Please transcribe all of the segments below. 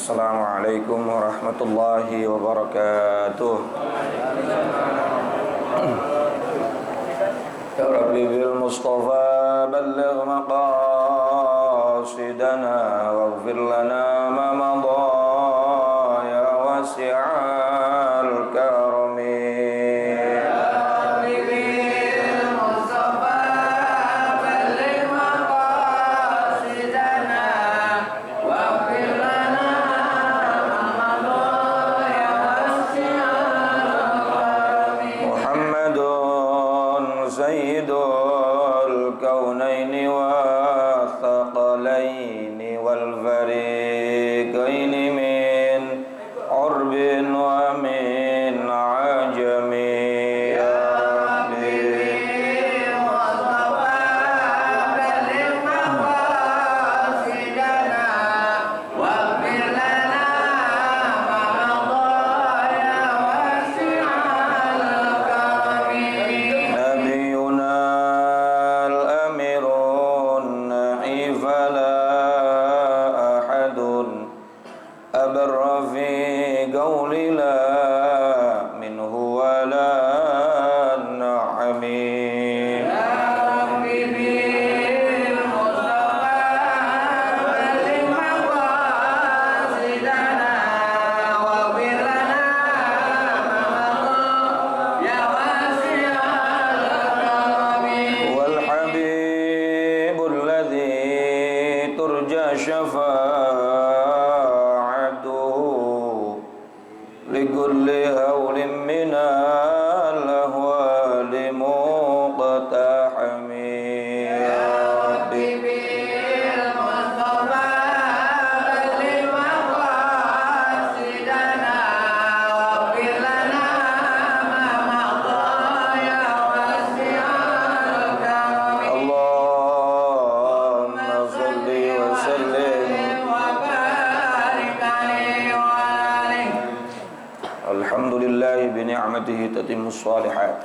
Assalamualaikum warahmatullahi wabarakatuh. Ya Rabbi bil Mustafa balligh maqasidana waghfir lana ma madha ya wasi'al karami. Tatimmus shalihat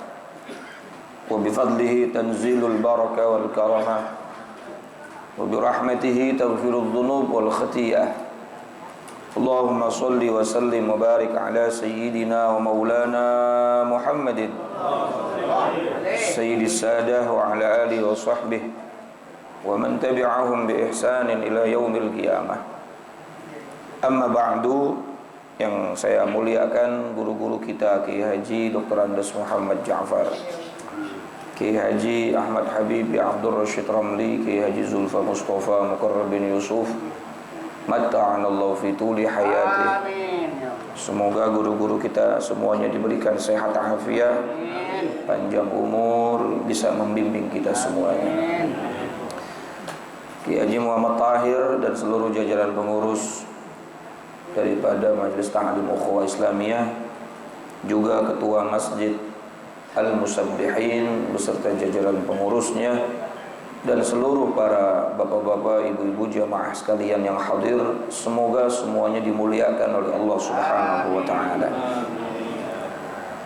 wa bifadlihi tanzilul baraka wal karamah wa birahmatihi taghfirudz dzunub wal khati'ah. Allahumma shalli wa sallim wa barik ala sayyidina wa maulana Muhammadin sayyidis sadah wa ala alihi wa sahbihi wa man tabi'ahum bi ihsanin ila yaumil qiyamah. Amma ba'du. Yang saya muliakan guru-guru kita, Kiai Haji Dr. Andes Muhammad Ja'far, Kiai Haji Ahmad Habib Abdul Rashid Ramli, Kiai Haji Zulfa Mustafa Mukarrab bin Yusuf, matta'anallahu fi tuli hayati. Semoga guru-guru kita semuanya diberikan sehat afiat, panjang umur, bisa membimbing kita semuanya. Kiai Haji Muhammad Tahir dan seluruh jajaran pengurus daripada Majelis Ta'lim Ukhuwah Islamiyah, juga Ketua Masjid Al-Musabbihin beserta jajaran pengurusnya, dan seluruh para bapak-bapak, ibu-ibu jamaah sekalian yang hadir, semoga semuanya dimuliakan oleh Allah Subhanahu wa taala.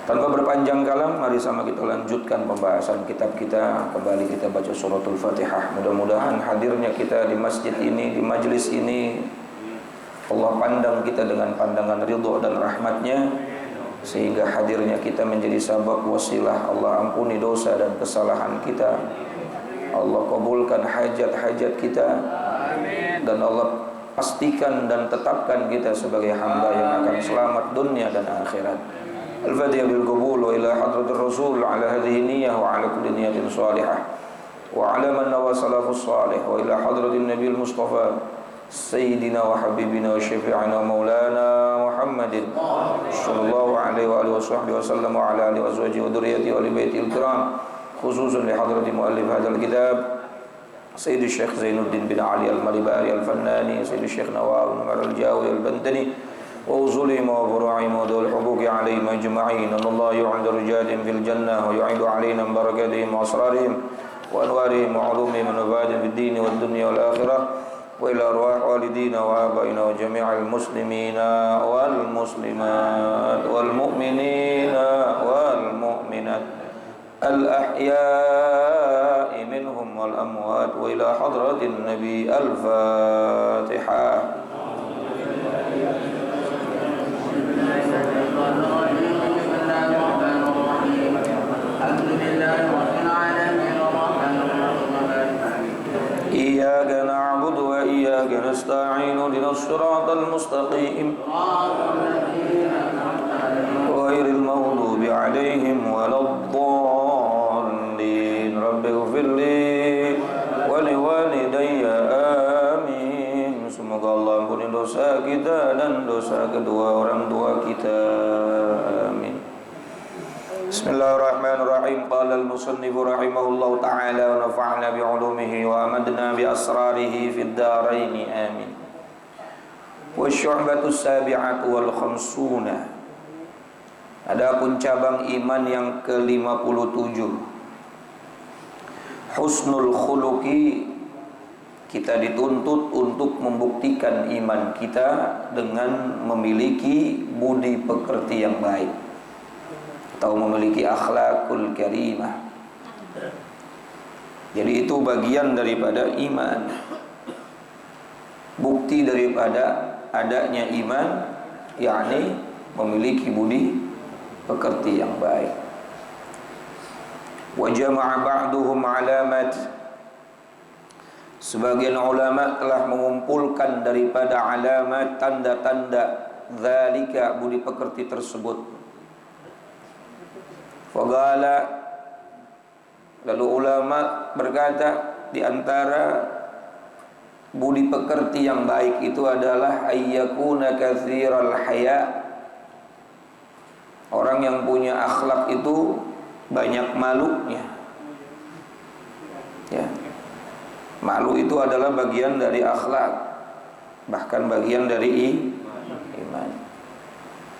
Tanpa berpanjang kalam, mari sama kita lanjutkan pembahasan kitab kita. Kembali kita baca suratul Fatihah. Mudah-mudahan hadirnya kita di masjid ini, di majelis ini, Allah pandang kita dengan pandangan ridho dan rahmatnya, sehingga hadirnya kita menjadi sabab wasilah Allah ampuni dosa dan kesalahan kita, Allah kabulkan hajat-hajat kita, dan Allah pastikan dan tetapkan kita sebagai hamba yang akan selamat dunia dan akhirat. Al-Fatihah bil qabul wa ila hadratir Rasul ala hadhihi niyyah wa ala kulli niyatin salihah wa ala man nawa salafus salih wa ila hadratin Nabil Mustafa Sayyidina wa Habibina wa Syafi'ina wa Maulana Muhammadin sallallahu alaihi wa alihi wa sahbihi wa sallam wa ala alihi wa azwajihi wa dhurriyyatihi wa li baitil kiram, khususan li hadrati muallif hadzal kitab Sayyidi Syekh Zainuddin bin Ali Al-Malibari Al-Fannani, Sayyidi Syekh Nawab Umar Al-Jawi Al-Bantani wa uzulihim wa furu'ihim wa dhul huquqi alaihim ajma'in. Allah yu'indu rijalin fil jannah wa yu'idu alaina barakatihim wa asrarihim wa anwarihim wa ulumihim wa nafadihim fid din wad dunya wal akhirah. وإلى أرواح والدينا وآبائنا وجميع المسلمين والمسلمات والمؤمنين والمؤمنات الأحياء منهم والأموات وإلى حضرة النبي. الفاتحة. الصراط المستقيم غير المغضوب عليهم ولا الضالين رب اغفر لي ولوالدي amin. Semoga Allah ampuni dosa kita dan dosa kedua orang tua kita, amin. Bismillahirrahmanirrahim. Qala al-musannif rahimahullahu ta'ala wa nafa'na bi'ulumihi wa amadna bi asrarihi fid dharain, amin. Wa syu'batu sabi'atu wal khamsuna. Adapun cabang iman yang ke-57, husnul khuluqi, kita dituntut untuk membuktikan iman kita dengan memiliki budi pekerti yang baik atau memiliki akhlakul karimah. Jadi itu bagian daripada iman, bukti daripada adanya iman, yakni memiliki budi pekerti yang baik. Wa jama'a ba'duhum alamat, sebagian ulama telah mengumpulkan daripada alamat, tanda-tanda zalika, budi pekerti tersebut. Faqala, lalu ulama berkata, di antara budi pekerti yang baik itu adalah ayyakuna katsiral haya, orang yang punya akhlak itu banyak malunya. Ya. Malu itu adalah bagian dari akhlak, bahkan bagian dari iman.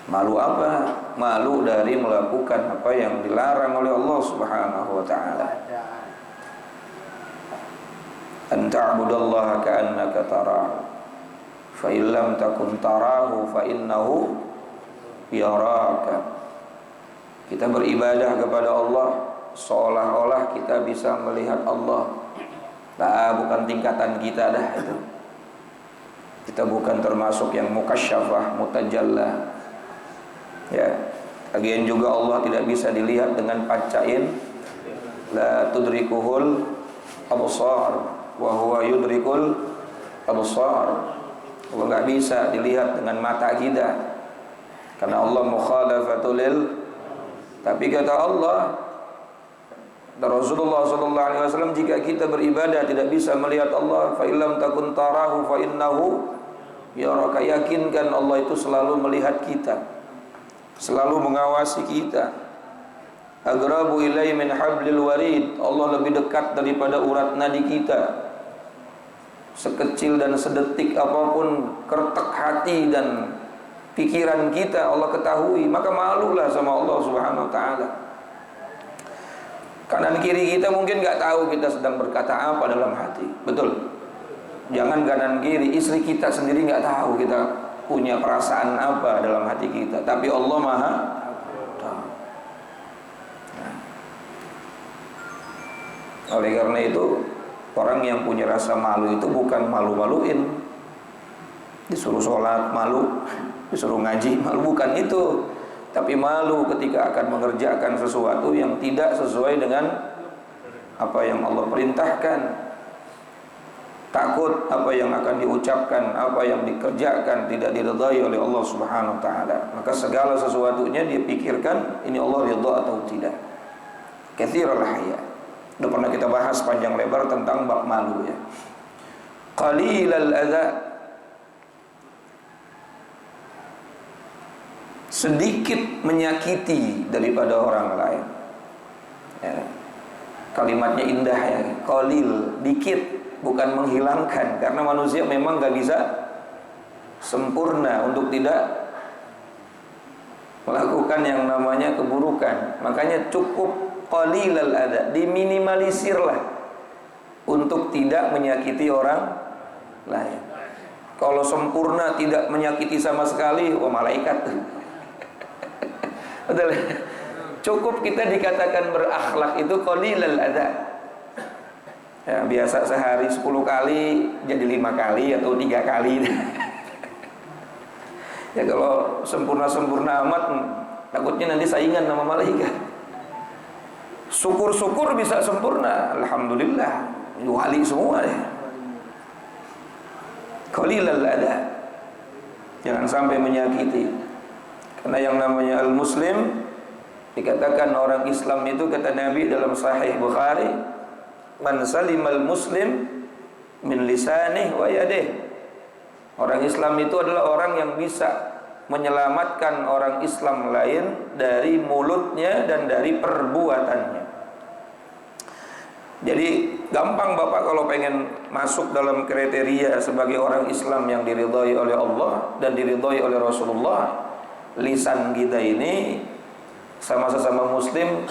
Malu apa? Malu dari melakukan apa yang dilarang oleh Allah Subhanahu wa ta'ala. An ta'budallaha ka'annaka tarahu, fa in lam takun tarahu fa innahu yaraka. Kita beribadah kepada Allah seolah-olah kita bisa melihat Allah. Nah, bukan tingkatan kita dah itu. Kita bukan termasuk yang mukasyafah, mutajallah. Ya, lagian juga Allah tidak bisa dilihat dengan pancain. La tudrikuhul absar wa huwa yudrikul absar. Allah enggak bisa dilihat dengan mata kita, karena Allah mukhalafatul lil. Tapi kata Allah dan Rasulullah SAW, jika kita beribadah tidak bisa melihat Allah, fa illam takun tarahu fa innahu yaraka, yakinkan Allah itu selalu melihat kita, selalu mengawasi kita. Agrabu ilai min hablil warid, Allah lebih dekat daripada urat nadi kita. Sekecil dan sedetik apapun kertek hati dan pikiran kita Allah ketahui, maka malulah sama Allah Subhanahu wa ta'ala. Kanan kiri kita mungkin nggak tahu kita sedang berkata apa dalam hati, betul? Jangan kanan kiri, istri kita sendiri nggak tahu kita punya perasaan apa dalam hati kita, tapi Allah Maha tahu. Nah. Oleh karena itu, orang yang punya rasa malu itu bukan malu-maluin, disuruh sholat malu, disuruh ngaji malu, bukan itu. Tapi malu ketika akan mengerjakan sesuatu yang tidak sesuai dengan apa yang Allah perintahkan. Takut apa yang akan diucapkan, apa yang dikerjakan tidak diridhai oleh Allah Subhanahu wa ta'ala. Maka segala sesuatunya dia pikirkan, ini Allah ridha atau tidak. Katsiral haya. Sudah pernah kita bahas panjang lebar tentang bab malu ya. Qalilal adza, sedikit menyakiti daripada orang lain. Ya. Kalimatnya indah ya, qalil, dikit, bukan menghilangkan, karena manusia memang gak bisa sempurna untuk tidak melakukan yang namanya keburukan. Makanya cukup qalilal adza, diminimalisirlah untuk tidak menyakiti orang lain. Kalau sempurna tidak menyakiti sama sekali, wah malaikat tuh. Betul. Cukup kita dikatakan berakhlak itu qalilal adza. Ya, biasa sehari 10 kali jadi 5 kali atau 3 kali. Ya kalau sempurna-sempurna amat, takutnya nanti saingan sama malaikat. Syukur-syukur bisa sempurna, alhamdulillah, wali semua ya. Qalilal adza. Jangan sampai menyakiti. Karena yang namanya al-muslim, dikatakan orang Islam itu, kata Nabi dalam Sahih Bukhari, man salimal muslim min lisanih wa yadih. Orang Islam itu adalah orang yang bisa menyelamatkan orang Islam lain dari mulutnya dan dari perbuatannya. Jadi gampang Bapak kalau pengen masuk dalam kriteria sebagai orang Islam yang diridhai oleh Allah dan diridhai oleh Rasulullah. Lisan kita ini sama sesama muslim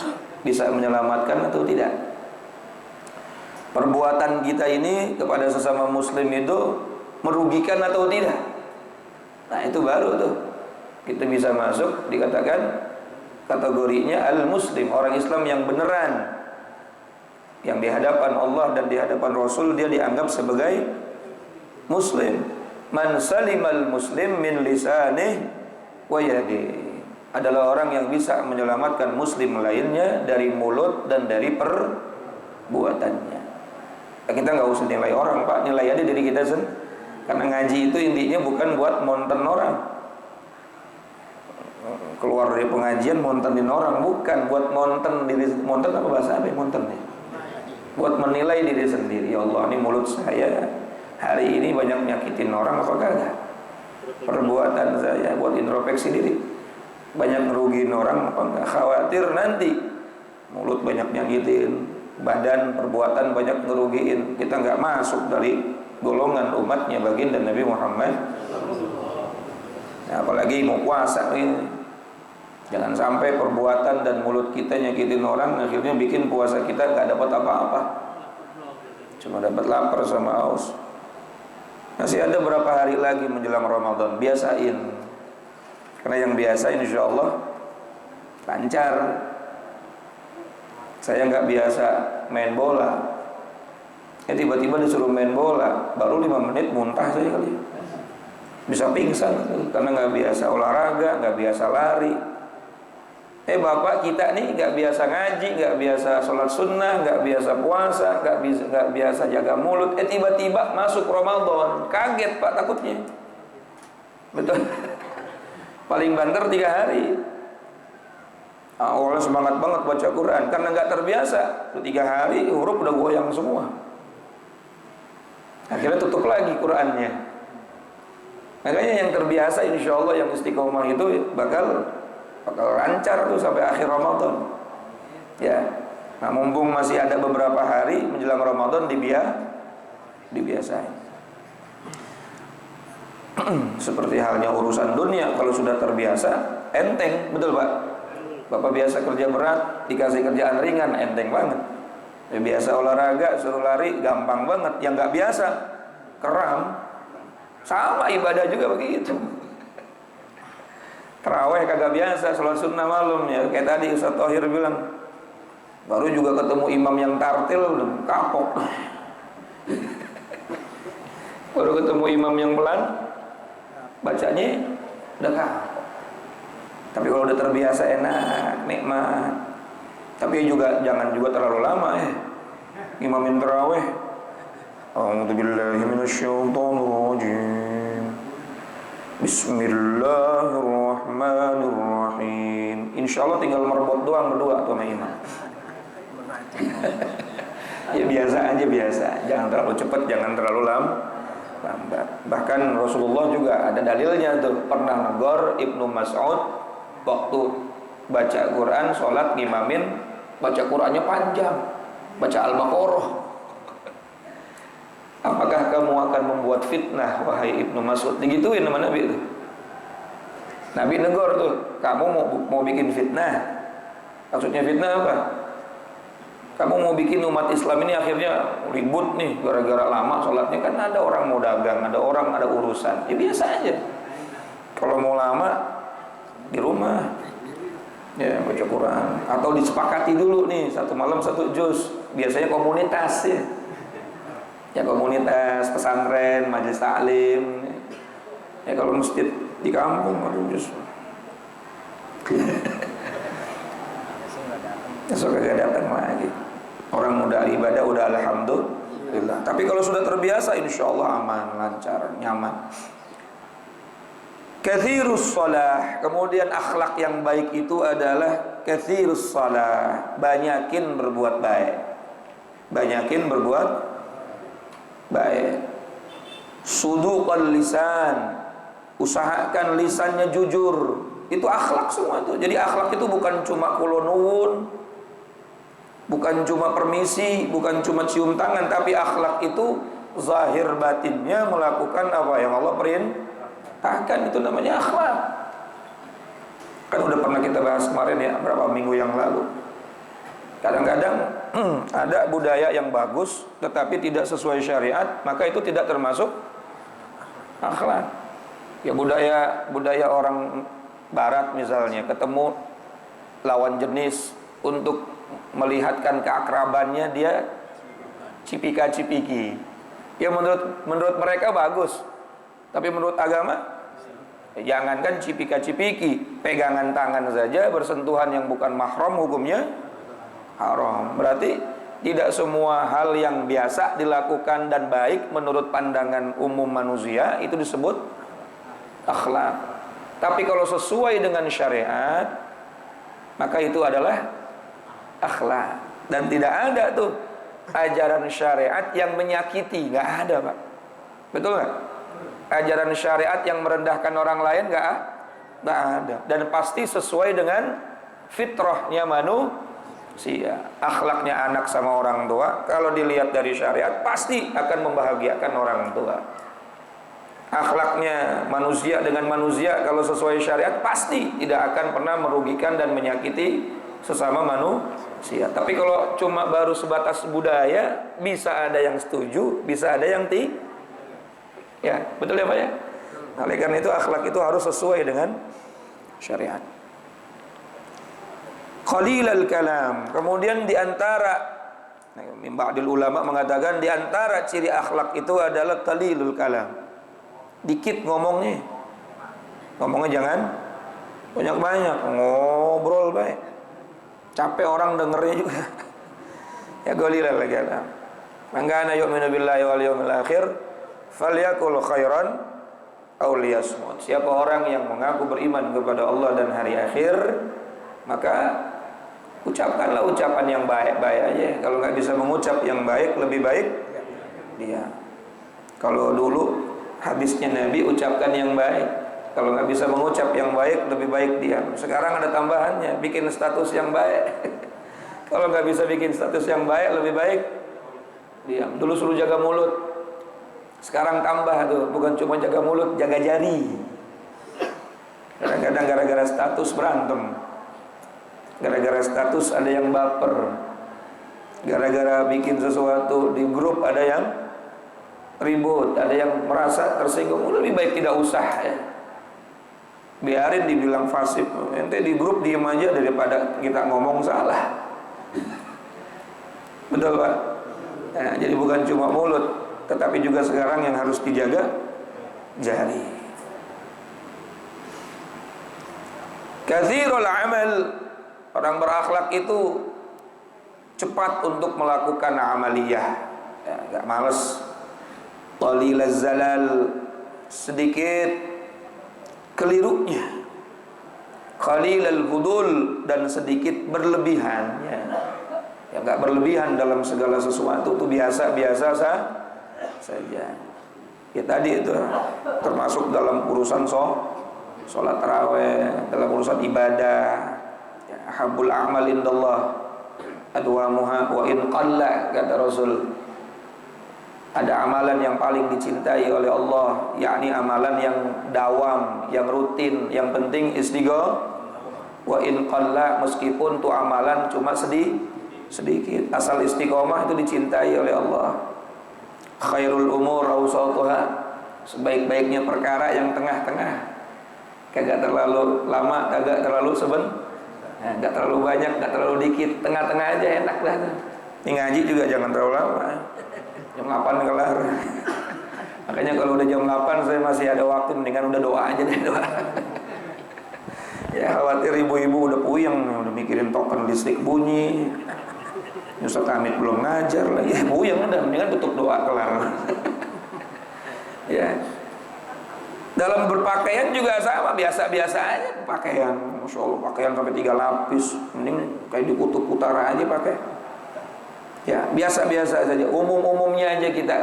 bisa menyelamatkan atau tidak? Perbuatan kita ini kepada sesama muslim itu merugikan atau tidak? Nah itu baru tuh kita bisa masuk, dikatakan kategorinya al-muslim, orang Islam yang beneran, yang di hadapan Allah dan di hadapan Rasul dia dianggap sebagai muslim. Man salimal muslim min lisanih wa yadihi, adalah orang yang bisa menyelamatkan muslim lainnya dari mulut dan dari perbuatannya. Kita nggak usah nilai orang Pak, nilai aja diri kita sendiri. Karena ngaji itu intinya bukan buat monten orang, keluar dari pengajian montenin orang, bukan buat monten diri. Monten apa bahasa apa ya monten nih? Buat menilai diri sendiri. Ya Allah, ini mulut saya hari ini banyak nyakitin orang apa kagak? Perbuatan saya, buat introspeksi diri, banyak ngerugiin orang apa enggak? Khawatir nanti mulut banyak nyakitin, badan perbuatan banyak ngerugiin, kita nggak masuk dari golongan umatnya baginda Nabi Muhammad. Nah, apalagi mau puasa ini, jangan sampai perbuatan dan mulut kita nyakitin orang, akhirnya bikin puasa kita nggak dapat apa-apa, cuma dapat lapar sama haus. Masih ada berapa hari lagi menjelang Ramadan, biasain. Karena yang biasa insya Allah lancar. Saya nggak biasa main bola, tiba-tiba disuruh main bola, baru 5 menit muntah saya kali, bisa pingsan karena nggak biasa olahraga, nggak biasa lari. Bapak kita nih nggak biasa ngaji, nggak biasa sholat sunnah, nggak biasa puasa, nggak biasa jaga mulut. Tiba-tiba masuk Ramadan, kaget Pak takutnya. Betul. Paling banter 3 hari. Awalnya semangat banget baca Quran, karena nggak terbiasa. 3 hari huruf udah goyang semua. Akhirnya tutup lagi Qurannya. Makanya yang terbiasa insya Allah yang istiqomah itu bakal lancar tuh sampai akhir Ramadan. Ya. Nah, mumpung masih ada beberapa hari menjelang Ramadan dibiasain. Seperti halnya urusan dunia, kalau sudah terbiasa enteng, betul Pak? Bapak biasa kerja berat, dikasih kerjaan ringan, enteng banget. Biasa olahraga, suruh lari, gampang banget. Yang nggak biasa, keram. Sama ibadah juga begitu. Taraweh kagak biasa, sholat sunnah malam ya. Kayak tadi Ustaz Thohir bilang, baru juga ketemu imam yang tartil, udah kapok. Baru ketemu imam yang pelan, bacanya udah kapok. Tapi kalau udah terbiasa enak, nikmat. Tapi juga jangan juga terlalu lama ya. Imamin taraweh. A'udzubillahi minasyaitonirrajim. Bismillahirrahmanirrahim. Insyaallah tinggal merebut doang berdua tuh sama imam. Ya biasa aja biasa. Jangan terlalu cepat, jangan terlalu lambat. Bahkan Rasulullah juga ada dalilnya tuh, pernah negor Ibnu Mas'ud waktu baca Quran, sholat ngimamin, baca Qurannya panjang, baca Al-Baqarah. Apakah kamu akan membuat fitnah wahai Ibnu Mas'ud? Digituin sama Nabi itu. Nabi negor tuh, kamu mau bikin fitnah. Maksudnya fitnah apa? Kamu mau bikin umat Islam ini akhirnya ribut nih gara-gara lama sholatnya. Kan ada orang mau dagang, ada orang ada urusan. Ya biasa aja. Kalau mau lama di rumah ya baca Quran, atau disepakati dulu nih 1 malam 1 juz. Biasanya komunitas ya. Ya komunitas, pesantren, majelis taklim. Ya kalau masjid di kampung aduh juz. Besok gak datang lagi. Orang udah ibadah udah alhamdulillah. Tapi kalau sudah terbiasa insya Allah aman, lancar, nyaman. Katsirus shalah, kemudian akhlak yang baik itu adalah katsirus shalah, banyakin berbuat baik. Banyakin berbuat baik. Suduqal lisan, usahakan lisannya jujur. Itu akhlak semua tuh. Jadi akhlak itu bukan cuma kulonuwun, bukan cuma permisi, bukan cuma cium tangan, tapi akhlak itu zahir batinnya melakukan apa yang Allah perintahkan, itu namanya akhlak. Kan udah pernah kita bahas kemarin ya, berapa minggu yang lalu. Kadang-kadang ada budaya yang bagus tetapi tidak sesuai syariat, maka itu tidak termasuk akhlak. Ya budaya orang barat misalnya, ketemu lawan jenis untuk melihatkan keakrabannya, dia cipika-cipiki. Ya menurut mereka bagus, tapi menurut agama jangankan cipika-cipiki, pegangan tangan saja, bersentuhan yang bukan mahram hukumnya haram. Berarti tidak semua hal yang biasa dilakukan dan baik menurut pandangan umum manusia itu disebut akhlak. Tapi kalau sesuai dengan syariat, maka itu adalah akhlak. Dan tidak ada tuh ajaran syariat yang menyakiti, nggak ada, Pak. Betul nggak? Ajaran syariat yang merendahkan orang lain nggak ada. Dan pasti sesuai dengan fitrahnya manusia. Akhlaknya anak sama orang tua, kalau dilihat dari syariat pasti akan membahagiakan orang tua. Akhlaknya manusia dengan manusia kalau sesuai syariat pasti tidak akan pernah merugikan dan menyakiti sesama manusia. Tapi kalau cuma baru sebatas budaya, bisa ada yang setuju, bisa ada yang tidak. Ya, betul ya Pak ya? Oleh karena itu akhlak itu harus sesuai dengan syariat. Qalilal kalam. Kemudian diantara ba'dil ulama mengatakan diantara ciri akhlak itu adalah qalilul kalam. Dikit ngomongnya. Ngomongnya jangan banyak-banyak, ngobrol baik. Capek orang dengernya juga. Ya qalilal kalam. Man kana yu'minu billahi wal yawmil akhir falyakul khairan aw liyasmut. Siapa orang yang mengaku beriman kepada Allah dan hari akhir, maka ucapkanlah ucapan yang baik-baik aja. Kalau nggak bisa mengucap yang baik, lebih baik dia. Kalau dulu hadisnya Nabi, ucapkan yang baik. Kalau nggak bisa mengucap yang baik, lebih baik diam. Sekarang ada tambahannya, bikin status yang baik. Kalau nggak bisa bikin status yang baik, lebih baik diam. Dulu suruh jaga mulut, sekarang tambah tuh, bukan cuma jaga mulut, jaga jari. Kadang-kadang gara-gara status berantem, gara-gara status ada yang baper, gara-gara bikin sesuatu di grup ada yang ribut, ada yang merasa tersinggung. Lebih baik tidak usah ya, biarin dibilang fasik. Ente di grup diem aja daripada kita ngomong salah. Betul Pak? Nah, jadi bukan cuma mulut, tetapi juga sekarang yang harus dijaga jari. Katsirul amal, orang berakhlak itu cepat untuk melakukan amaliyah, ya, gak males. Qalilaz zalal, sedikit kelirunya. Qalilal hudul, dan sedikit berlebihannya. Ya gak berlebihan dalam segala sesuatu, itu biasa-biasa saja. Ya tadi itu termasuk dalam urusan sholat tarawih, dalam urusan ibadah. Ya, habbul a'mal indallah adwamuha wa in qalla, kata Rasul. Ada amalan yang paling dicintai oleh Allah, yakni amalan yang dawam, yang rutin, yang penting istiqomah. Wa in qalla, meskipun tuh amalan cuma sedikit, asal istiqomah itu dicintai oleh Allah. Khairul umur awsatuha, sebaik-baiknya perkara yang tengah-tengah. Kagak terlalu lama, kagak terlalu gak terlalu banyak, gak terlalu dikit, tengah-tengah aja enak lah. Ini ngaji juga jangan terlalu lama. Jam 8 kelar. Makanya kalau udah jam 8 saya masih ada waktu, mendingan udah doa aja deh, doa. Ya khawatir ibu-ibu udah puyeng, udah mikirin token listrik bunyi. Ustaz Hamid belum ngajar lagi. Puyeng udah, mendingan tutup doa kelar. Ya. Dalam berpakaian juga sama, biasa-biasa aja pakaian. Masya Allah, pakaian sampai 3 lapis, mending kayak di kutub utara aja pakai. Ya, biasa-biasa saja, umum-umumnya aja kita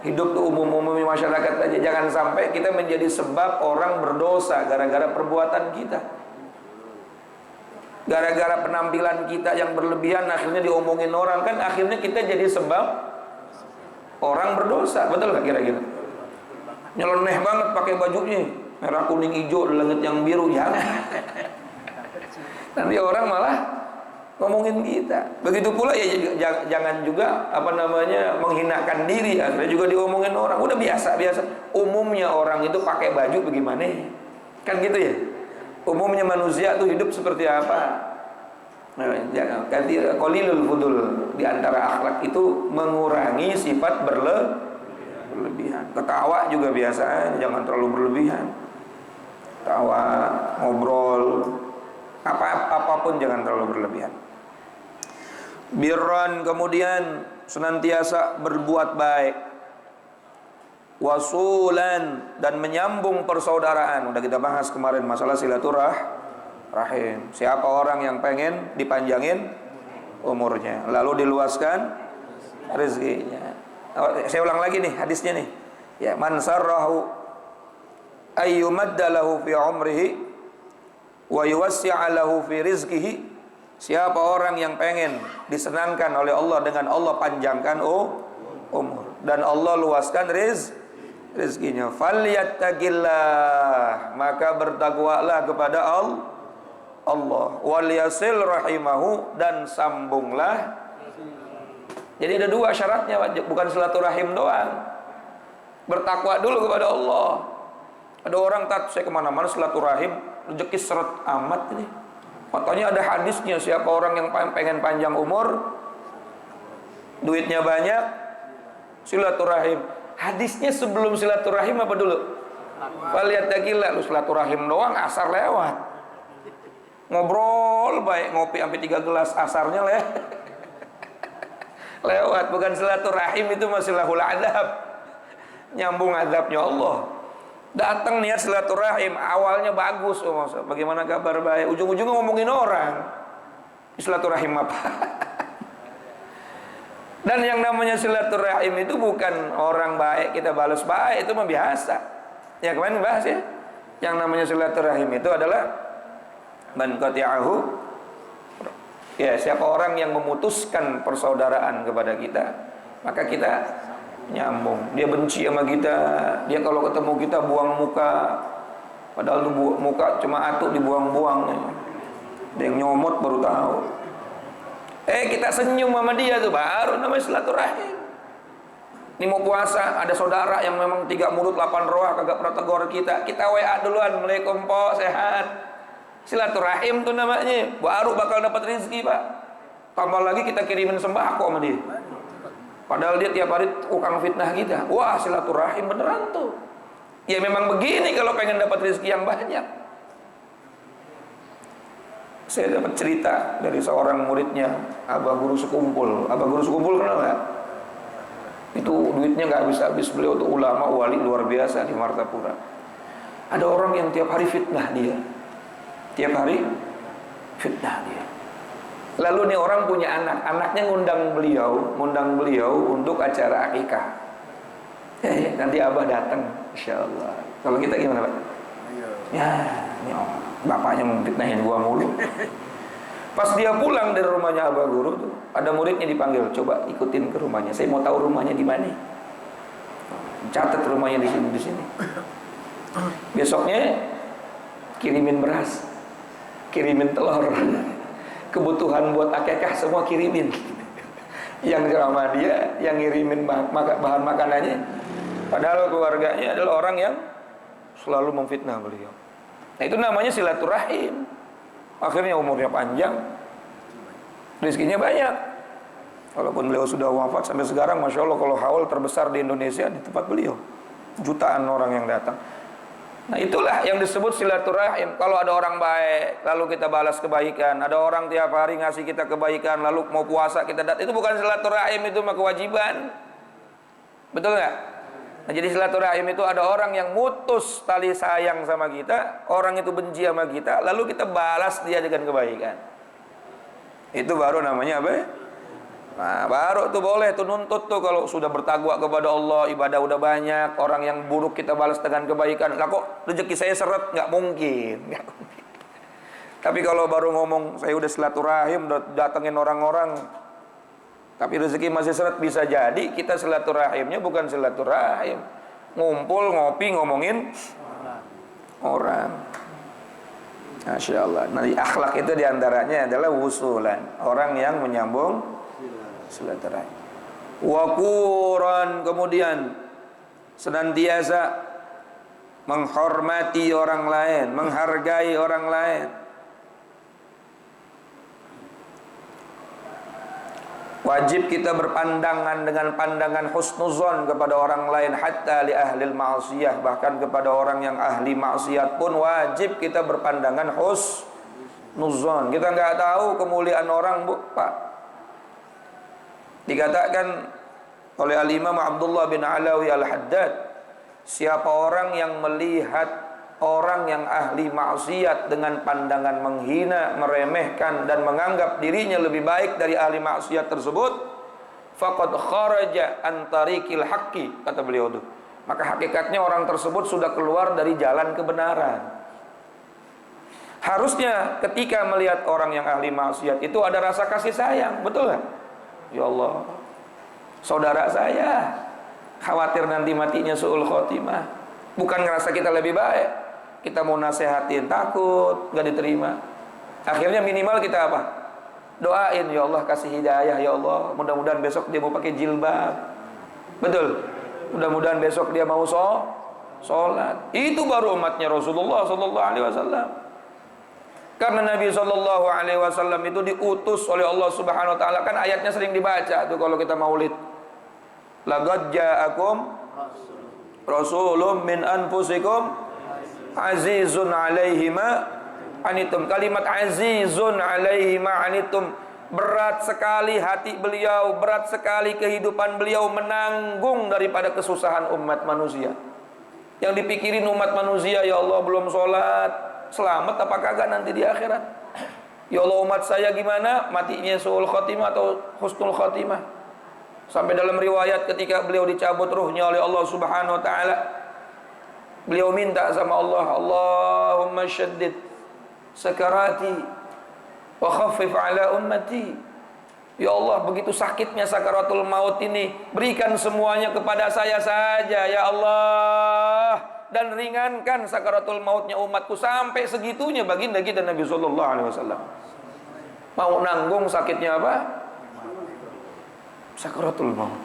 hidup tuh, umum-umumnya masyarakat aja. Jangan sampai kita menjadi sebab orang berdosa gara-gara perbuatan kita. Gara-gara penampilan kita yang berlebihan akhirnya diomongin orang, kan akhirnya kita jadi sebab orang berdosa. Betul nggak kira-kira? Nyeleneh banget pakai bajunya, merah kuning hijau langit yang biru, jangan. Nanti orang malah ngomongin kita. Begitu pula ya, jangan juga menghinakan diri, akhirnya juga diomongin orang. Udah biasa-biasa. Umumnya orang itu pakai baju bagaimana? Kan gitu ya. Umumnya manusia tuh hidup seperti apa? Nah, qalilul fudul, di antara akhlak itu mengurangi sifat berlebihan. Ketawa juga biasa, jangan terlalu berlebihan. Tawa, ngobrol, apapun jangan terlalu berlebihan. Birran, kemudian senantiasa berbuat baik. Wasulan, dan menyambung persaudaraan. Udah kita bahas kemarin masalah silaturahim. Siapa orang yang pengen dipanjangin umurnya, lalu diluaskan rezekinya. Saya ulang lagi nih hadisnya nih. Ya, man sarrahu ayyumadda lahu fi umrihi wa yuwassi'a lahu fi rizqihi. Siapa orang yang pengen disenangkan oleh Allah dengan Allah panjangkan umur dan Allah luaskan rizkinya, falyattaqillah, maka bertakwalah kepada Allah, wal yasil rahimahu, dan sambunglah. Jadi ada 2 syaratnya, bukan silaturahim doang. Bertakwa dulu kepada Allah. Ada orang saya kemana-mana silaturahim, rezeki seret amat ini. Makanya ada hadisnya, siapa orang yang pengen panjang umur, duitnya banyak, silaturahim. Hadisnya sebelum silaturahim apa dulu? Falyattaqillah. Lu silaturahim doang asar lewat. Ngobrol baik, ngopi sampai 3 gelas, asarnya lewat. Bukan silaturahim, itu masih lahul adab, nyambung adabnya Allah. Datang niat silaturahim, awalnya bagus, bagaimana kabar baik, ujung-ujungnya ngomongin orang. Silaturahim apa? Dan yang namanya silaturahim itu bukan orang baik kita balas baik, itu mah biasa. Ya kemarin bahas ya. Yang namanya silaturahim itu adalah man qati'ahu, ya, siapa orang yang memutuskan persaudaraan kepada kita, maka kita nyambung. Dia benci sama kita, dia kalau ketemu kita buang muka, padahal itu muka cuma atuk dibuang-buang. Dia yang nyomot baru tahu. Kita senyum sama dia tuh baru namanya silaturahim. Ini mau puasa, ada saudara yang memang 3 mulut 8 roah kagak pernah tegur kita WA duluan, Assalamualaikum po, sehat. Silaturahim tuh namanya, baru bakal dapat rezeki, Pak. Tambah lagi kita kirimin sembako sama dia. Padahal dia tiap hari tukang fitnah kita. Wah, silaturahim beneran tuh. Ya memang begini kalau pengen dapat rezeki yang banyak. Saya dapat cerita dari seorang muridnya, Abah Guru Sekumpul. Abah Guru Sekumpul kenal nggak? Itu duitnya nggak habis-habis. Beliau tuh ulama wali luar biasa di Martapura. Ada orang yang tiap hari fitnah dia. Tiap hari fitnah dia. Lalu nih orang punya anak, anaknya ngundang beliau untuk acara akikah. Nanti Abah datang, insyaallah. Kalau kita gimana, Pak? Ya, ini bapaknya memfitnahin gua mulu. Pas dia pulang dari rumahnya Abah Guru tuh, ada muridnya dipanggil, coba ikutin ke rumahnya. Saya mau tahu rumahnya di mana. Catat rumahnya di sini. Besoknya kirimin beras, kirimin telur, kebutuhan buat akikah semua kirimin. Yang ceramah dia, yang ngirimin bahan makanannya. Padahal keluarganya adalah orang yang selalu memfitnah beliau. Nah, itu namanya silaturahim. Akhirnya umurnya panjang, rezekinya banyak. Walaupun beliau sudah wafat sampai sekarang, masya Allah, kalau haul terbesar di Indonesia di tempat beliau, jutaan orang yang datang. Nah, itulah yang disebut silaturahim. Kalau ada orang baik, lalu kita balas kebaikan. Ada orang tiap hari ngasih kita kebaikan, lalu mau puasa kita datang. Itu bukan silaturahim, itu mah kewajiban. Betul nggak? Nah, jadi silaturahim itu ada orang yang mutus tali sayang sama kita, orang itu benci sama kita, lalu kita balas dia dengan kebaikan. Itu baru namanya apa? Nah, baru tuh boleh tuh nuntut tuh kalau sudah bertakwa kepada Allah, ibadah udah banyak, orang yang buruk kita balas dengan kebaikan. Lah kok rezeki saya seret? Nggak mungkin. Tapi kalau baru ngomong saya udah silaturahim, udah datengin orang-orang, tapi rezeki masih seret, bisa jadi kita silaturahimnya bukan silaturahim, ngumpul ngopi ngomongin orang. Masya Allah. Nah, akhlak itu diantaranya adalah wusulan, orang yang menyambung silaturahim. Waquran, kemudian senantiasa menghormati orang lain, menghargai orang lain. Wajib kita berpandangan dengan pandangan husnuzon kepada orang lain, hatta li ahlil ma'siyah, bahkan kepada orang yang ahli maksiat pun wajib kita berpandangan husnuzon. Kita nggak tahu kemuliaan orang, Bu, Pak. Dikatakan oleh Al-Imam Abdullah bin Alawi Al-Haddad, siapa orang yang melihat orang yang ahli maksiat dengan pandangan menghina, meremehkan dan menganggap dirinya lebih baik dari ahli maksiat tersebut, faqad kharaja an tariqil haqqi, kata beliau itu. Maka hakikatnya orang tersebut sudah keluar dari jalan kebenaran. Harusnya ketika melihat orang yang ahli maksiat itu ada rasa kasih sayang, betul kan? Ya Allah, saudara saya khawatir nanti matinya su'ul khotimah. Bukan ngerasa kita lebih baik, kita mau nasehatin takut gak diterima. Akhirnya minimal kita apa? Doain, ya Allah kasih hidayah, ya Allah mudah-mudahan besok dia mau pakai jilbab, betul, mudah-mudahan besok dia mau sholat. Itu baru umatnya Rasulullah sallallahu alaihi wasallam. Karena Nabi sallallahu alaihi wasallam itu diutus oleh Allah Subhanahu wa taala. Kan ayatnya sering dibaca tuh kalau kita maulid. Laqad ja'akum rasulun min anfusikum azizun alaihi ma anitum. Kalimat azizun alaihi ma anitum, berat sekali hati beliau, berat sekali kehidupan beliau menanggung daripada kesusahan umat manusia. Yang dipikirin umat manusia, ya Allah belum sholat, selamat apa kagak nanti di akhirat? Ya Allah umat saya gimana, matinya su'ul khotimah atau husnul khotimah? Sampai dalam riwayat ketika beliau dicabut ruhnya oleh Allah Subhanahu wa taala, beliau minta sama Allah, Allahumma syaddid sakarati wa khaffif ala ummati. Ya Allah, begitu sakitnya sakaratul maut ini, berikan semuanya kepada saya saja ya Allah, dan ringankan sakaratul mautnya umatku. Sampai segitunya baginda kita Nabi sallallahu alaihi wasallam mau nanggung sakitnya apa? Sakaratul maut.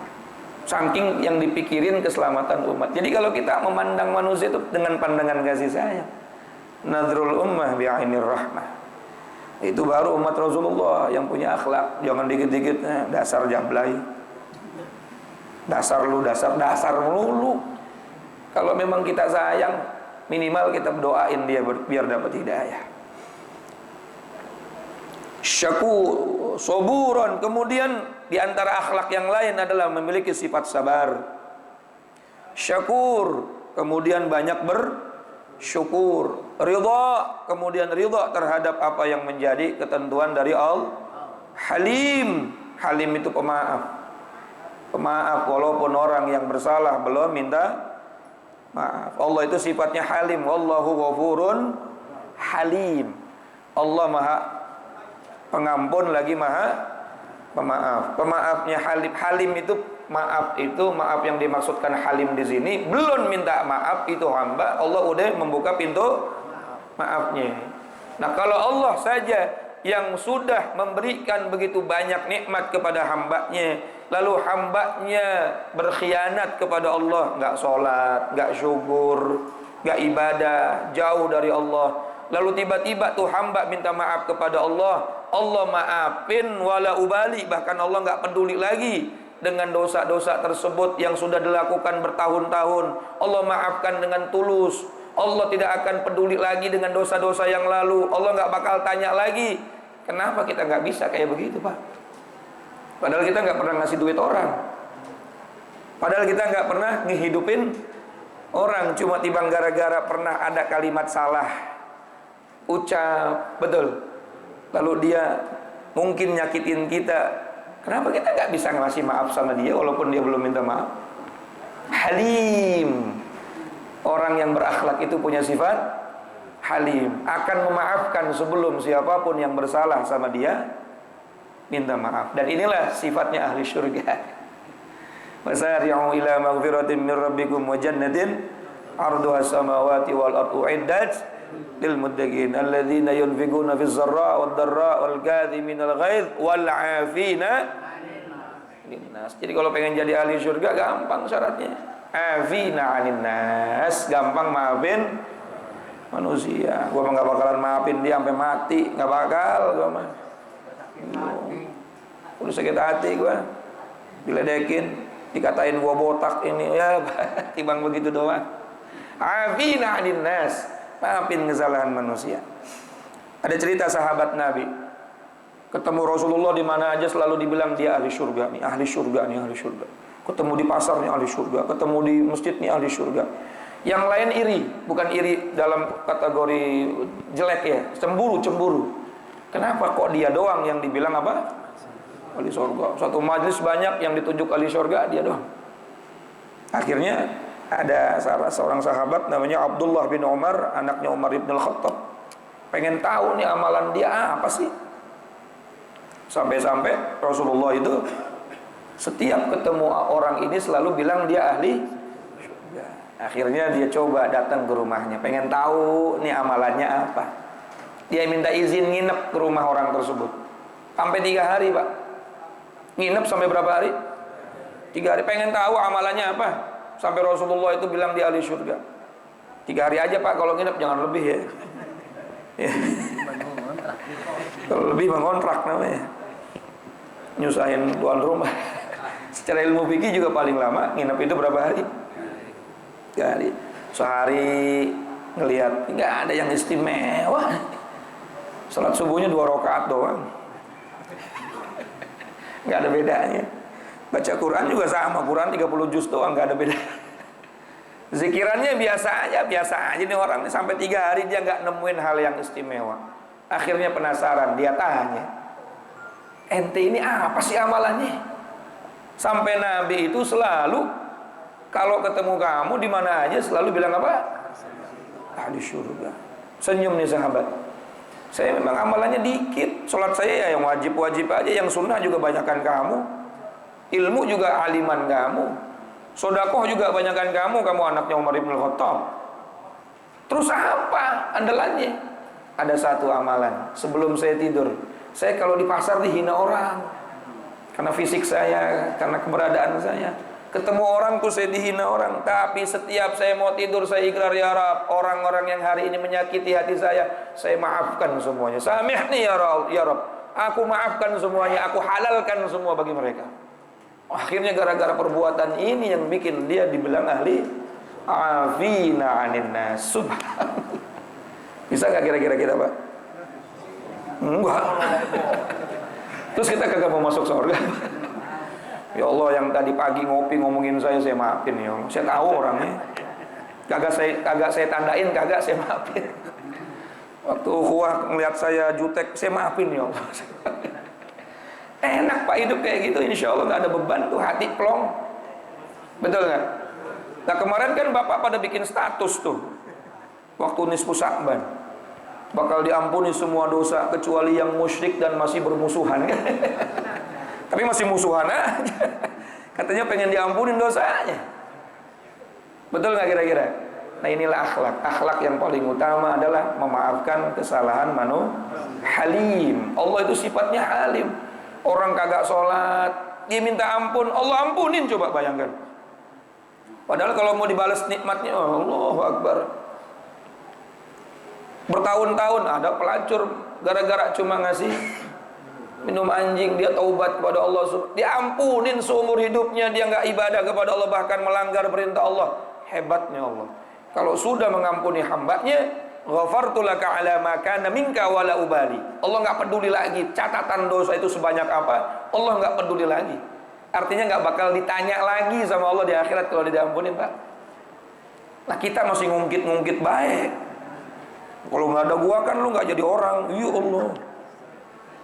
Saking yang dipikirin keselamatan umat. Jadi kalau kita memandang manusia itu dengan pandangan kasih sayang, nadrul ummah bi'ainir rahmah, itu baru umat Rasulullah yang punya akhlak. Jangan dikit-dikit dasar jablay, dasar lu, dasar melulu. Kalau memang kita sayang, minimal kita doain dia biar dapat hidayah. Syakur, soburon. Kemudian di antara akhlak yang lain adalah memiliki sifat sabar. Syakur, kemudian banyak bersyukur. Ridha, kemudian ridha terhadap apa yang menjadi ketentuan dari Allah. Halim, halim itu pemaaf. Pemaaf walaupun orang yang bersalah belum minta maaf. Allah itu sifatnya halim. Wallahu ghafurun halim. Allah maha pengampun lagi maha pemaaf. Pemaafnya halim. Halim itu maaf yang dimaksudkan halim di sini belum minta maaf itu hamba, Allah udah membuka pintu maafnya. Nah, kalau Allah saja yang sudah memberikan begitu banyak nikmat kepada hambanya, lalu hambanya berkhianat kepada Allah, nggak sholat, nggak syukur, nggak ibadah, jauh dari Allah, lalu tiba-tiba tuh hamba minta maaf kepada Allah, Allah maafin wala ubali, bahkan Allah nggak peduli lagi dengan dosa-dosa tersebut yang sudah dilakukan bertahun-tahun. Allah maafkan dengan tulus. Allah tidak akan peduli lagi dengan dosa-dosa yang lalu. Allah nggak bakal tanya lagi. Kenapa kita nggak bisa kayak begitu, Pak? Padahal kita nggak pernah ngasih duit orang. Padahal kita nggak pernah ngehidupin orang, cuma timbang gara-gara pernah ada kalimat salah ucap, betul. Lalu dia mungkin nyakitin kita. Kenapa kita nggak bisa ngasih maaf sama dia walaupun dia belum minta maaf? Halim. Orang yang berakhlak itu punya sifat halim, akan memaafkan sebelum siapapun yang bersalah sama dia minta maaf. Dan inilah sifatnya ahli syurga. Wasari'u ila maghfiratin min rabbikum wa jannatin 'arduha as-samawati wal ardu 'iddat lil muttaqin alladzina yunfiquna fis sarra wad dharra wal kadhiminal ghaidh wal 'afina linnas. Jadi kalau pengen jadi ahli syurga gampang syaratnya. Afina 'anil nas, gampang maafin manusia. Gua mah enggak bakalan maafin dia sampai mati, enggak bakal gua mah. Udah sakit hati gua. Diledekin, dikatain gua botak ini, ya timbang begitu doang. Afina 'anil nas, maafin kesalahan manusia. Ada cerita sahabat Nabi ketemu Rasulullah di mana aja selalu dibilang dia ahli syurga nih, ahli syurga nih, ahli syurga. Ketemu di pasar nih ahli syurga, ketemu di masjid nih ahli syurga. Yang lain iri, bukan iri dalam kategori jelek ya, cemburu. Kenapa kok dia doang yang dibilang apa? Ahli syurga. Satu majlis banyak yang ditunjuk ahli syurga, dia doang. Akhirnya ada seorang sahabat namanya Abdullah bin Umar, anaknya Umar ibn al-Khattab, pengen tahu nih amalan dia apa sih. Sampai-sampai Rasulullah itu setiap ketemu orang ini selalu bilang dia ahli syurga. Akhirnya dia coba datang ke rumahnya, pengen tahu nih amalannya apa. Dia minta izin nginep ke rumah orang tersebut sampai 3 hari, Pak. Nginep sampai berapa hari? 3 hari. Pengen tahu amalannya apa. Sampai Rasulullah itu bilang dia ahli syurga. 3 hari aja, Pak, kalau nginep, jangan lebih ya. Kalau lebih mengontrak namanya, nyusahin tuan rumah. Secara ilmu fikih juga paling lama nginep itu berapa hari? 3 hari. Sehari ngelihat nggak ada yang istimewa. Salat subuhnya 2 rakaat doang, nggak ada bedanya. Baca Quran juga sama, Quran 30 juz doang, nggak ada beda. Zikirannya biasa aja nih orang nih, sampai 3 hari dia nggak nemuin hal yang istimewa. Akhirnya penasaran, dia tanya, ente ini apa sih amalannya? Sampai Nabi itu selalu kalau ketemu kamu di mana aja selalu bilang apa? Ahli syurga. Senyum nih sahabat. Saya memang amalannya dikit, sholat saya ya yang wajib-wajib aja, yang sunnah juga banyakan kamu, ilmu juga aliman kamu, sodakoh juga banyakan kamu anaknya Umar ibn al-Khattab. Terus apa andalannya? Ada satu amalan, sebelum saya tidur, saya kalau di pasar dihina orang karena fisik saya, karena keberadaan saya. Ketemu orang tuh saya dihina orang. Tapi setiap saya mau tidur saya ikrar, ya Rabb, orang-orang yang hari ini menyakiti hati saya maafkan semuanya. Samihni ya Rabb, aku maafkan semuanya, aku halalkan semua bagi mereka. Akhirnya gara-gara perbuatan ini yang bikin dia dibilang ahli afina 'anin nas. Subhanallah. Bisa gak kira-kira kita, Pak? Enggak. Terus kita kagak mau masuk surga. Ya Allah, yang tadi pagi ngopi ngomongin saya maafin ya Allah. Saya tahu orangnya. Kagak saya tandain, kagak saya maafin. Waktu ukhuwah ngeliat saya jutek, saya maafin ya Allah. Enak Pak hidup kayak gitu, insya Allah gak ada beban tuh, hati plong. Betul gak? Nah kemarin kan Bapak pada bikin status tuh, waktu nisfu Sya'ban, bakal diampuni semua dosa kecuali yang musyrik dan masih bermusuhan. Tapi masih musuhan aja. Katanya pengen diampunin dosanya. Betul gak kira-kira? Nah inilah akhlak. Akhlak yang paling utama adalah memaafkan kesalahan manusia. Halim. Allah itu sifatnya halim. Orang kagak sholat, dia minta ampun, Allah ampunin, coba bayangkan. Padahal kalau mau dibalas nikmatnya, Allahu Akbar. Bertahun-tahun ada pelacur gara-gara cuma ngasih minum anjing, dia taubat kepada Allah, diampunin seumur hidupnya, dia nggak ibadah kepada Allah, bahkan melanggar perintah Allah. Hebatnya Allah. Kalau sudah mengampuni hambanya, ghafartu laka ala ma kana minka wala ubali. Allah nggak peduli lagi catatan dosa itu sebanyak apa, Allah nggak peduli lagi. Artinya nggak bakal ditanya lagi sama Allah di akhirat kalau dia diampunin, Pak. Nah kita masih ngungkit-ngungkit baik. Kalau nggak ada gua kan lu nggak jadi orang. Ya Allah.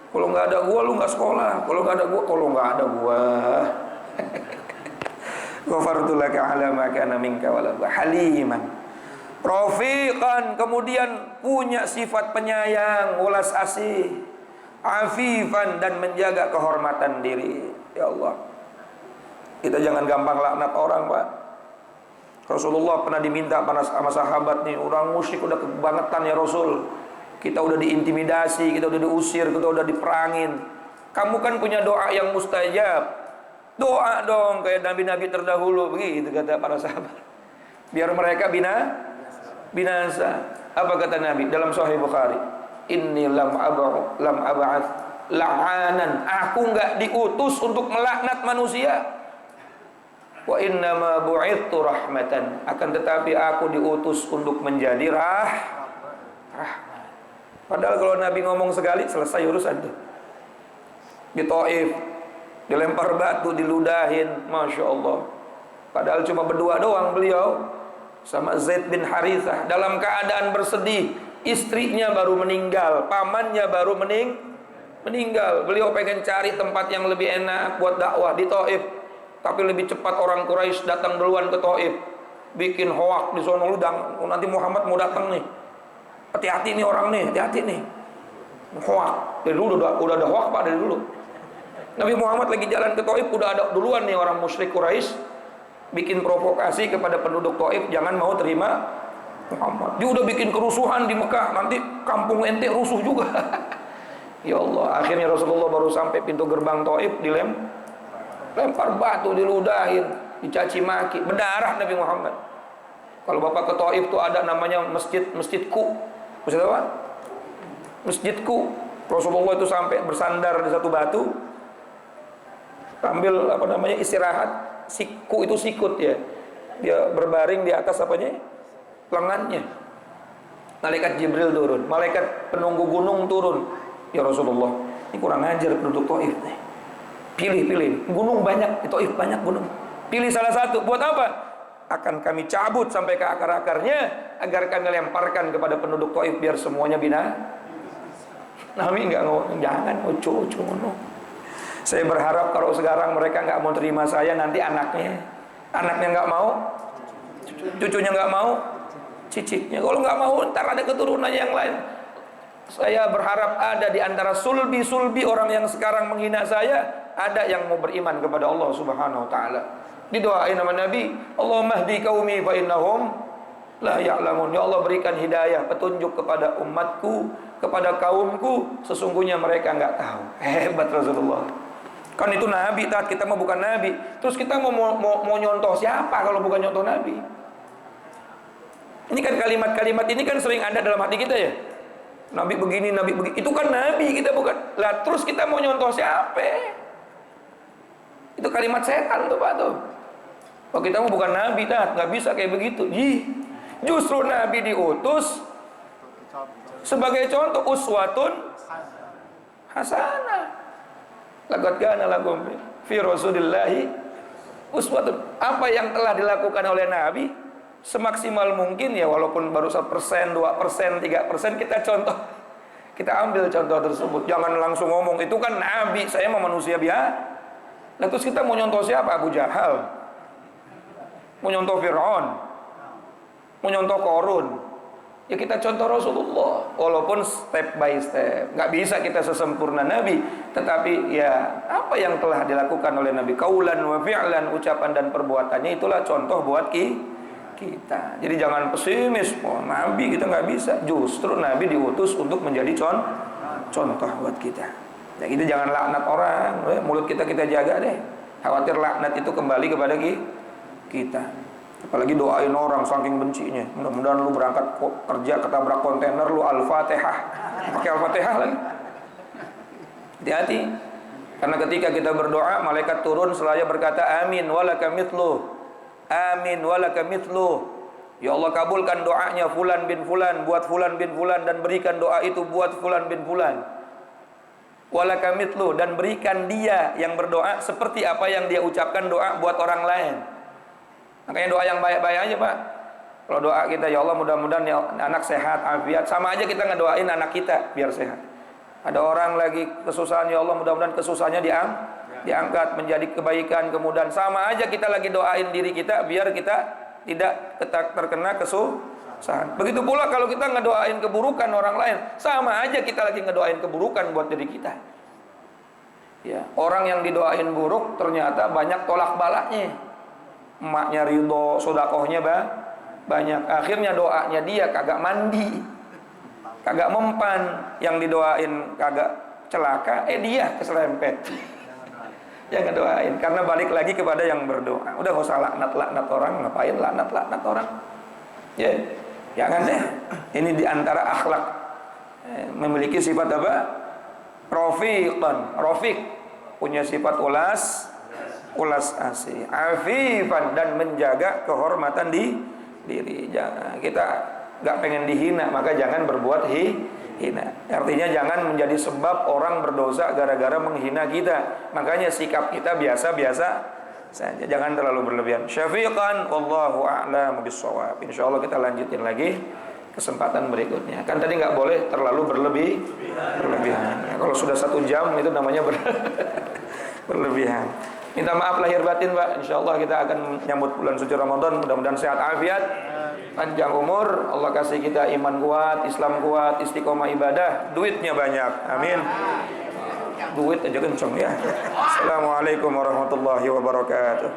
Kalau nggak ada gua lu nggak sekolah. Kalau nggak ada gua ghafartu laka ala ma kana minka wala haliman rafiqan, kemudian punya sifat penyayang, welas asih, afifan, dan menjaga kehormatan diri. Ya Allah, kita jangan gampang laknat orang, Pak. Rasulullah pernah diminta sama sahabat nih, orang musyrik udah kebangetan ya Rasul, kita udah diintimidasi, kita udah diusir, kita udah diperangin, kamu kan punya doa yang mustajab, doa dong kayak nabi-nabi terdahulu, begitu kata para sahabat, biar mereka binasa. Apa kata Nabi dalam Sahih Bukhari? Inni lam ab'ats la'anan, aku enggak diutus untuk melaknat manusia. Wa innama bu'ithtu rahmatan, akan tetapi aku diutus untuk menjadi rahmat. Padahal kalau Nabi ngomong sekali selesai urusan tuh. Di Taif dilempar batu, diludahin, Masya Allah. Padahal cuma berdua doang beliau sama Zaid bin Harithah, dalam keadaan bersedih. Istrinya baru meninggal, pamannya baru meninggal. Beliau pengen cari tempat yang lebih enak buat dakwah di Taif, tapi lebih cepat orang Quraisy datang duluan ke Taif, bikin hoak di sono, nanti Muhammad mau datang nih, hati-hati nih orang nih, hati-hati nih. Hoak dari dulu, udah ada hoak, Pak, dari dulu. Nabi Muhammad lagi jalan ke Taif, udah ada duluan nih orang musyrik Quraisy bikin provokasi kepada penduduk Taif, jangan mau terima Muhammad. Dia udah bikin kerusuhan di Mekah, nanti kampung ente rusuh juga. Ya Allah, akhirnya Rasulullah baru sampai pintu gerbang Taif, lempar batu, diludahin, dicaci maki, berdarah Nabi Muhammad. Kalau Bapak ke Taif tuh ada namanya masjidku. Masjid apa? Masjidku. Rasulullah itu sampai bersandar di satu batu, ambil istirahat. Siku itu sikut ya, dia berbaring di atas lengannya. Malaikat Jibril turun, malaikat penunggu gunung turun. Ya Rasulullah, ini kurang ajar penduduk Taif nih. Pilih gunung banyak di Taif, banyak gunung, pilih salah satu. Buat apa? Akan kami cabut sampai ke akar-akarnya, agar kami lemparkan kepada penduduk Taif biar semuanya binasa. Nabi nggak ngomong, jangan ucu-ucu ngono. Saya berharap kalau sekarang mereka nggak mau terima saya, nanti anaknya nggak mau, cucunya nggak mau, cicitnya. Kalau nggak mau, ntar ada keturunannya yang lain. Saya berharap ada di antara sulbi orang yang sekarang menghina saya, ada yang mau beriman kepada Allah Subhanahu Wa Taala. Didoain sama Nabi, Allahumma hdi qaumi fa innahum la ya'lamun. Ya Allah, berikan hidayah, petunjuk kepada umatku, kepada kaumku, sesungguhnya mereka nggak tahu. Hebat Rasulullah. Kan itu Nabi, kita mah bukan Nabi. Terus kita mau nyontoh siapa kalau bukan nyontoh Nabi? Ini kan kalimat-kalimat ini kan sering ada dalam hati kita ya. Nabi begini, Nabi begini. Itu kan Nabi, kita bukan. Lah terus kita mau nyontoh siapa? Itu kalimat setan tuh, Pak tuh. Oh, kita mah bukan Nabi, nggak bisa kayak begitu. Justru Nabi diutus sebagai contoh, uswatun hasanah. Laqad kana lakum fi Rasulillahi uswatun. Apa yang telah dilakukan oleh Nabi semaksimal mungkin ya, walaupun baru 1%, 2%, 3%, kita contoh. Kita ambil contoh tersebut. Jangan langsung ngomong itu kan Nabi, saya mah manusia biasa. Nah, terus kita mau nyontoh siapa? Abu Jahal. Mau nyontoh Fir'aun. Mau nyontoh Qarun. Ya kita contoh Rasulullah, walaupun step by step. Nggak bisa kita sesempurna Nabi, tetapi ya apa yang telah dilakukan oleh Nabi, kaulan wa fi'lan, ucapan dan perbuatannya, itulah contoh buat kita. Jadi jangan pesimis, Nabi kita nggak bisa. Justru Nabi diutus untuk menjadi contoh buat kita. Ya kita jangan laknat orang, mulut kita jaga deh. Khawatir laknat itu kembali kepada kita. Apalagi doain orang saking bencinya. Mudah-mudahan lu berangkat kerja ketabrak kontainer, lu Al-Fatihah, pakai Al-Fatihah lagi. Hati-hati. Karena ketika kita berdoa, malaikat turun selaya berkata amin walaka mithlu, amin walaka mithlu. Ya Allah, kabulkan doanya fulan bin fulan, buat fulan bin fulan, dan berikan doa itu buat fulan bin fulan. walaka mithlu, dan berikan dia yang berdoa seperti apa yang dia ucapkan doa buat orang lain. Makanya doa yang baik-baik aja, Pak. Kalau doa kita, ya Allah mudah-mudahan ya anak sehat, afiat, sama aja kita ngedoain anak kita biar sehat. Ada orang lagi kesusahan, ya Allah mudah-mudahan kesusahannya diangkat menjadi kebaikan, kemudian sama aja kita lagi doain diri kita biar kita tidak terkena kesusahan. Begitu pula kalau kita ngedoain keburukan orang lain, sama aja kita lagi ngedoain keburukan buat diri kita. Ya, orang yang didoain buruk ternyata banyak tolak balaknya. Emaknya ridho, sodakohnya banyak. Akhirnya doanya dia kagak mandi, kagak mempan. Yang didoain kagak celaka, dia keserempet. Yang ngedoain, karena balik lagi kepada yang berdoa. Udah gak usah laknat orang, ngapain laknat orang? Ya, jangan deh. Ini diantara akhlak memiliki sifat apa? Rafiq, punya sifat ulas asih, afifan, dan menjaga kehormatan diri. Jangan, kita nggak pengen dihina, maka jangan berbuat hina. Artinya jangan menjadi sebab orang berdosa gara-gara menghina kita. Makanya sikap kita biasa-biasa saja, jangan terlalu berlebihan. Syafiqan wallahu a'lam bissawab. Insyaallah kita lanjutin lagi kesempatan berikutnya. Kan tadi nggak boleh terlalu berlebihan. Ya, kalau sudah 1 jam itu namanya berlebihan. Minta maaf lahir batin, Pak. Insyaallah kita akan menyambut bulan suci Ramadan, mudah-mudahan sehat afiat, panjang umur, Allah kasih kita iman kuat, Islam kuat, istiqomah ibadah, duitnya banyak. Amin. Duit aja kenceng ya. Assalamualaikum warahmatullahi wabarakatuh.